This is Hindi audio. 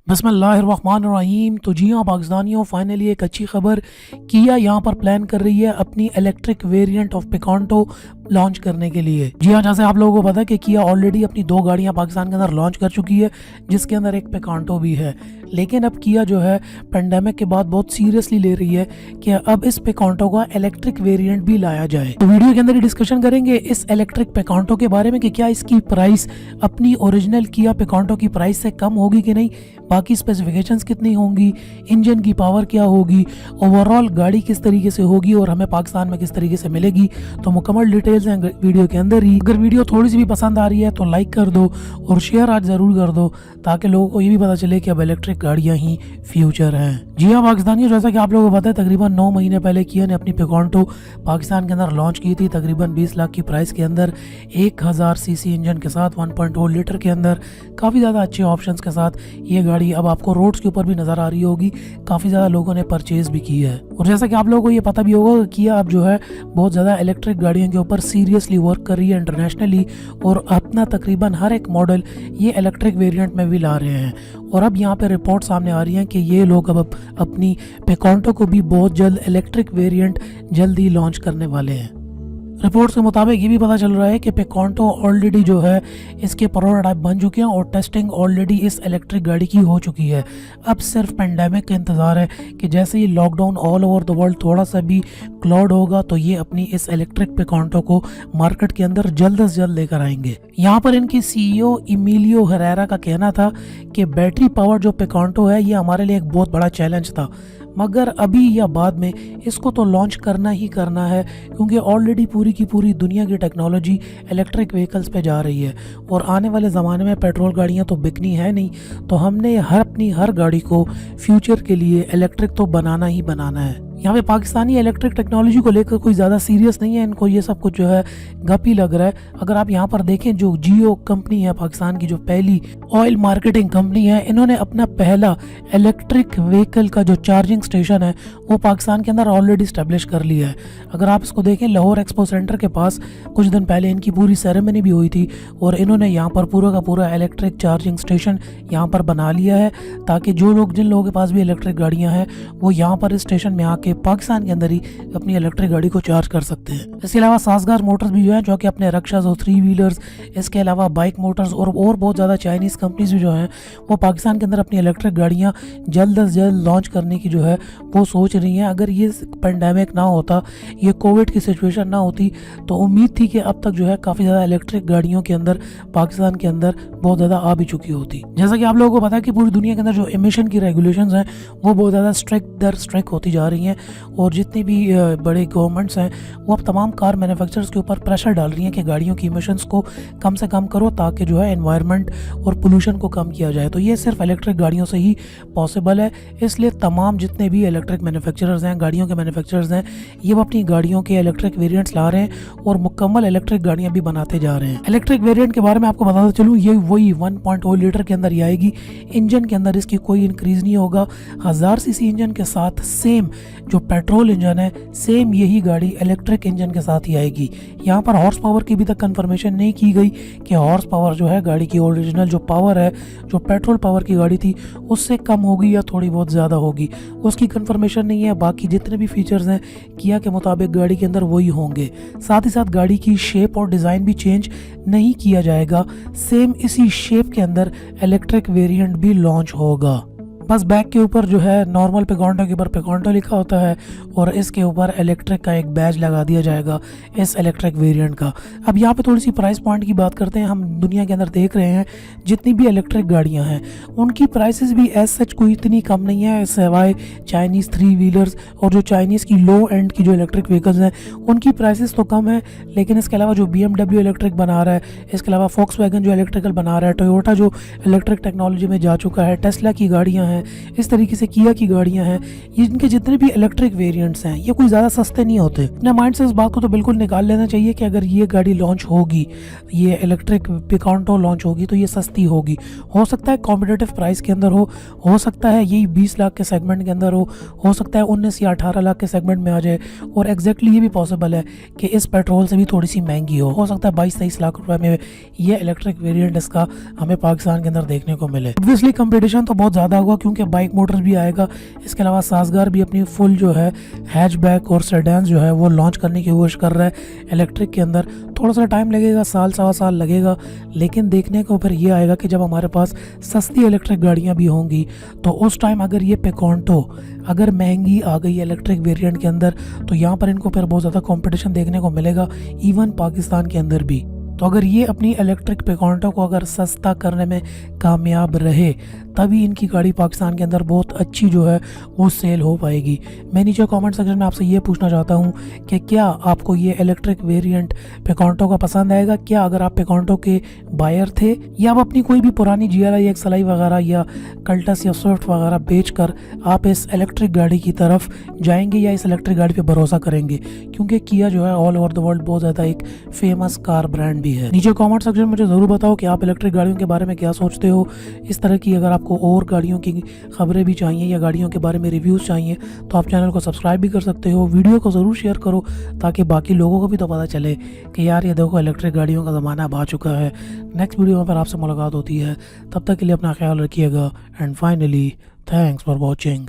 बिस्मिल्लाहिर्रहमानिर्रहीम। तो जी हाँ पाकिस्तानियों, फाइनली एक अच्छी खबर, किया यहाँ पर प्लान कर रही है अपनी electric variant of Picanto launch करने के लिए। जी हाँ, जैसे आप लोगों को पता है कि किया ऑलरेडी अपनी दो गाड़ियाँ पाकिस्तान के अंदर लॉन्च कर चुकी है, जिसके अंदर एक पिकांटो भी है। लेकिन अब किया जो है पेंडेमिक के बाद बहुत सीरियसली ले रही है कि अब इस पिकांटो का इलेक्ट्रिक वेरिएंट भी लाया जाए। तो वीडियो के अंदर ही डिस्कशन करेंगे इस इलेक्ट्रिक पिकांटो के बारे में कि क्या इसकी प्राइस अपनी ओरिजिनल किया पिकांटो की प्राइस से कम होगी कि नहीं, बाकी स्पेसिफिकेशंस कितनी होंगी, इंजन की पावर क्या होगी, ओवरऑल गाड़ी किस तरीके से होगी और हमें पाकिस्तान में किस तरीके से मिलेगी। तो मुकम्मल डिटेल्स हैं वीडियो के अंदर ही। अगर वीडियो थोड़ी सी भी पसंद आ रही है तो लाइक कर दो और शेयर आज ज़रूर कर दो, ताकि लोगों को ये भी पता चले कि अब इलेक्ट्रिक गाड़ियाँ ही फ्यूचर हैं। जी हाँ पाकिस्तानियों, जैसा कि आप लोगों को पता है तकरीबन 9 महीने पहले किया ने अपनी पिकांटो पाकिस्तान के अंदर लॉन्च की थी, तकरीबन 20 लाख की प्राइस के अंदर, 1000 सीसी इंजन के साथ, 1.2 लीटर के अंदर, काफ़ी ज़्यादा अच्छे ऑप्शंस के साथ ये गाड़ी अब आपको रोड्स के ऊपर भी नज़र आ रही होगी। काफ़ी ज़्यादा लोगों ने परचेज भी की है। और जैसा कि आप लोगों को ये पता भी होगा कि किया अब जो है बहुत ज़्यादा इलेक्ट्रिक गाड़ियों के ऊपर सीरियसली वर्क कर रही है इंटरनेशनली, और अपना तकरीबन हर एक मॉडल ये इलेक्ट्रिक वेरिएंट में भी ला रहे हैं। और अब यहाँ पे रिपोर्ट सामने आ रही हैं कि ये लोग अब अपनी पिकांटो को भी बहुत जल्द इलेक्ट्रिक वेरिएंट जल्द ही लॉन्च करने वाले हैं। रिपोर्ट्स के मुताबिक ये भी पता चल रहा है कि पिकांटो ऑलरेडी जो है इसके प्रोटोटाइप बन चुके हैं और टेस्टिंग ऑलरेडी इस इलेक्ट्रिक गाड़ी की हो चुकी है। अब सिर्फ पेंडेमिक का इंतज़ार है कि जैसे ही lockdown all over the world थोड़ा सा भी क्लाउड होगा तो ये अपनी इस इलेक्ट्रिक पिकांटो को मार्केट के अंदर जल्द से जल्द लेकर आएंगे। यहाँ पर इनकी CEO इमिलियो हेरेरा का कहना था कि बैटरी पावर जो पिकांटो है ये हमारे लिए एक बहुत बड़ा चैलेंज था, मगर अभी या बाद में इसको तो लॉन्च करना ही करना है, क्योंकि ऑलरेडी पूरी की पूरी दुनिया की टेक्नोलॉजी इलेक्ट्रिक व्हीकल्स पे जा रही है और आने वाले ज़माने में पेट्रोल गाड़ियां तो बिकनी है नहीं, तो हमने अपनी हर गाड़ी को फ्यूचर के लिए इलेक्ट्रिक तो बनाना ही बनाना है। यहाँ पे पाकिस्तानी इलेक्ट्रिक टेक्नोलॉजी को लेकर कोई ज़्यादा सीरियस नहीं है, इनको ये सब कुछ जो है गप ही लग रहा है। अगर आप यहाँ पर देखें, जो जियो कंपनी है पाकिस्तान की, जो पहली ऑयल मार्केटिंग कंपनी है, इन्होंने अपना पहला इलेक्ट्रिक व्हीकल का जो चार्जिंग स्टेशन है वो पाकिस्तान के अंदर ऑलरेडी स्टैब्लिश कर लिया है। अगर आप इसको देखें, लाहौर एक्सपो सेंटर के पास कुछ दिन पहले इनकी पूरी सेरेमनी भी हुई थी और इन्होंने यहाँ पर पूरा का पूरा इलेक्ट्रिक चार्जिंग स्टेशन यहाँ पर बना लिया है, ताकि जो लोग जिन लोगों के पास भी इलेक्ट्रिक गाड़ियाँ हैं वो यहाँ पर इस स्टेशन में आके पाकिस्तान के अंदर ही अपनी इलेक्ट्रिक गाड़ी को चार्ज कर सकते हैं। इसके अलावा साजगार मोटर्स भी जो है, जो कि अपने रक्षास और 3 व्हीलर्स, इसके अलावा बाइक मोटर्स और बहुत ज़्यादा चाइनीज़ कंपनीज भी जो हैं वो पाकिस्तान के अंदर अपनी इलेक्ट्रिक गाड़ियाँ जल्द से जल्द लॉन्च करने की जो है वो सोच रही हैं। अगर ये पेंडेमिक ना होता, ये कोविड की सिचुएशन ना होती, तो उम्मीद थी कि अब तक जो है काफ़ी ज़्यादा इलेक्ट्रिक गाड़ियों के अंदर पाकिस्तान के अंदर बहुत ज़्यादा आ भी चुकी होती। जैसा कि आप लोगों को पता है कि पूरी दुनिया के अंदर जो एमिशन की रेगुलेशंस हैं वो बहुत ज़्यादा स्ट्रिक्ट होती जा रही हैं, और जितनी भी बड़े गवर्नमेंट्स हैं वो अब तमाम कार मैन्युफैक्चरर्स के ऊपर प्रेशर डाल रही हैं कि गाड़ियों की इमिशंस को कम से कम करो, ताकि जो है एनवायरनमेंट और पोल्यूशन को कम किया जाए। तो ये सिर्फ इलेक्ट्रिक गाड़ियों से ही पॉसिबल है, इसलिए तमाम जितने भी इलेक्ट्रिक मैन्युफैक्चरर्स हैं, गाड़ियों के मैन्युफैक्चरर्स हैं, ये वो अपनी गाड़ियों के इलेक्ट्रिक वेरिएंट्स ला रहे हैं और मुकम्मल इलेक्ट्रिक गाड़ियाँ भी बनाते जा रहे हैं। इलेक्ट्रिक वेरिएंट के बारे में आपको बताता चलूँ, ये वही 1.0 लीटर के अंदर ही आएगी। इंजन के अंदर इसकी कोई इंक्रीज़ नहीं होगा। 1000 सीसी इंजन के साथ सेम जो पेट्रोल इंजन है, सेम यही गाड़ी इलेक्ट्रिक इंजन के साथ ही आएगी। यहाँ पर हॉर्स पावर की भी तक कंफर्मेशन नहीं की गई कि हॉर्स पावर जो है गाड़ी की ओरिजिनल जो पावर है, जो पेट्रोल पावर की गाड़ी थी उससे कम होगी या थोड़ी बहुत ज़्यादा होगी, उसकी कंफर्मेशन नहीं है। बाकी जितने भी फीचर्स हैं किया के मुताबिक गाड़ी के अंदर वही होंगे। साथ ही साथ गाड़ी की शेप और डिज़ाइन भी चेंज नहीं किया जाएगा, सेम इसी शेप के अंदर इलेक्ट्रिक वेरिएंट भी लॉन्च होगा। बस बैक के ऊपर जो है नॉर्मल पिकांटो के ऊपर पिकांटो लिखा होता है और इसके ऊपर इलेक्ट्रिक का एक बैज लगा दिया जाएगा इस इलेक्ट्रिक वेरिएंट का। अब यहाँ पे थोड़ी सी प्राइस पॉइंट की बात करते हैं। हम दुनिया के अंदर देख रहे हैं जितनी भी इलेक्ट्रिक गाड़ियाँ हैं उनकी प्राइसेस भी एज सच कोई इतनी कम नहीं है, सिवाय चाइनीज़ 3 व्हीलर्स और जो चाइनीज़ की लो एंड की जो इलेक्ट्रिक व्हीकल्स हैं उनकी प्राइसेस तो कम है। लेकिन इसके अलावा जो BMW इलेक्ट्रिक बना रहा है, इसके अलावा फोक्सवैगन जो इलेक्ट्रिकल बना रहा है, टोयोटा जो इलेक्ट्रिक टेक्नोलॉजी में जा चुका है, टेस्ला की गाड़ियाँ हैं, हैं, इस तरीके से किया की गाड़ियाँ हैं, ये इनके जितने भी इलेक्ट्रिक वेरिएंट्स हैं ये कोई ज़्यादा सस्ते नहीं होते। अपने माइंड से इस बात को तो बिल्कुल निकाल लेना चाहिए कि अगर ये गाड़ी लॉन्च होगी, ये इलेक्ट्रिक पिकांटो लॉन्च होगी तो ये सस्ती होगी। हो सकता है कॉम्पिटिटिव प्राइस के अंदर हो सकता है यही 20 लाख के सेगमेंट के अंदर हो सकता है 19 या 18 लाख के सेगमेंट में आ जाए, और एग्जैक्टली ये भी पॉसिबल है कि इस पेट्रोल से भी थोड़ी सी महंगी हो सकता है 22-23 लाख रुपए में ये इलेक्ट्रिक वेरिएंट इसका हमें पाकिस्तान के अंदर देखने को मिले। ऑब्वियसली कंपटीशन तो बहुत ज़्यादा होगा क्योंकि बाइक मोटर्स भी आएगा, इसके अलावा साजगार भी अपनी फुल जो है हैचबैक और सेडान जो है वो लॉन्च करने की कोशिश कर रहा है इलेक्ट्रिक के अंदर। थोड़ा सा टाइम लगेगा, साल सवा साल लगेगा, लेकिन देखने को फिर ये आएगा कि जब हमारे पास सस्ती इलेक्ट्रिक गाड़ियाँ भी होंगी तो उस टाइम अगर ये पिकांटो अगर महंगी आ गई इलेक्ट्रिक वेरिएंट के अंदर तो यहाँ पर इनको फिर बहुत ज़्यादा कंपटीशन देखने को मिलेगा, इवन पाकिस्तान के अंदर भी। तो अगर ये अपनी इलेक्ट्रिक पिकांटो को अगर सस्ता करने में कामयाब रहे तभी इनकी गाड़ी पाकिस्तान के अंदर बहुत अच्छी जो है वो सेल हो पाएगी। मैं नीचे कमेंट सेक्शन में आपसे ये पूछना चाहता हूँ कि क्या आपको ये इलेक्ट्रिक वेरिएंट पिकांटो का पसंद आएगा? क्या अगर आप पिकांटो के बायर थे या आप अपनी कोई भी पुरानी GLI XLI वगैरह या कल्टस या स्विफ्ट वगैरह बेचकर आप इस इलेक्ट्रिक गाड़ी की तरफ जाएंगे या इस इलेक्ट्रिक गाड़ी पे भरोसा करेंगे? क्योंकि किया जो है ऑल ओवर द वर्ल्ड बहुत ज़्यादा एक फेमस कार ब्रांड भी है। नीचे कमेंट सेक्शन में मुझे ज़रूर बताओ कि आप इलेक्ट्रिक गाड़ियों के बारे में क्या सोचते हो। इस तरह की अगर आपको और गाड़ियों की खबरें भी चाहिए या गाड़ियों के बारे में रिव्यूज़ चाहिए तो आप चैनल को सब्सक्राइब भी कर सकते हो। वीडियो को ज़रूर शेयर करो ताकि बाकी लोगों को भी तो पता चले कि यार ये देखो इलेक्ट्रिक गाड़ियों का ज़माना अब आ चुका है। नेक्स्ट वीडियो में फिर आपसे मुलाकात होती है, तब तक के लिए अपना ख्याल रखिएगा and finally thanks for watching.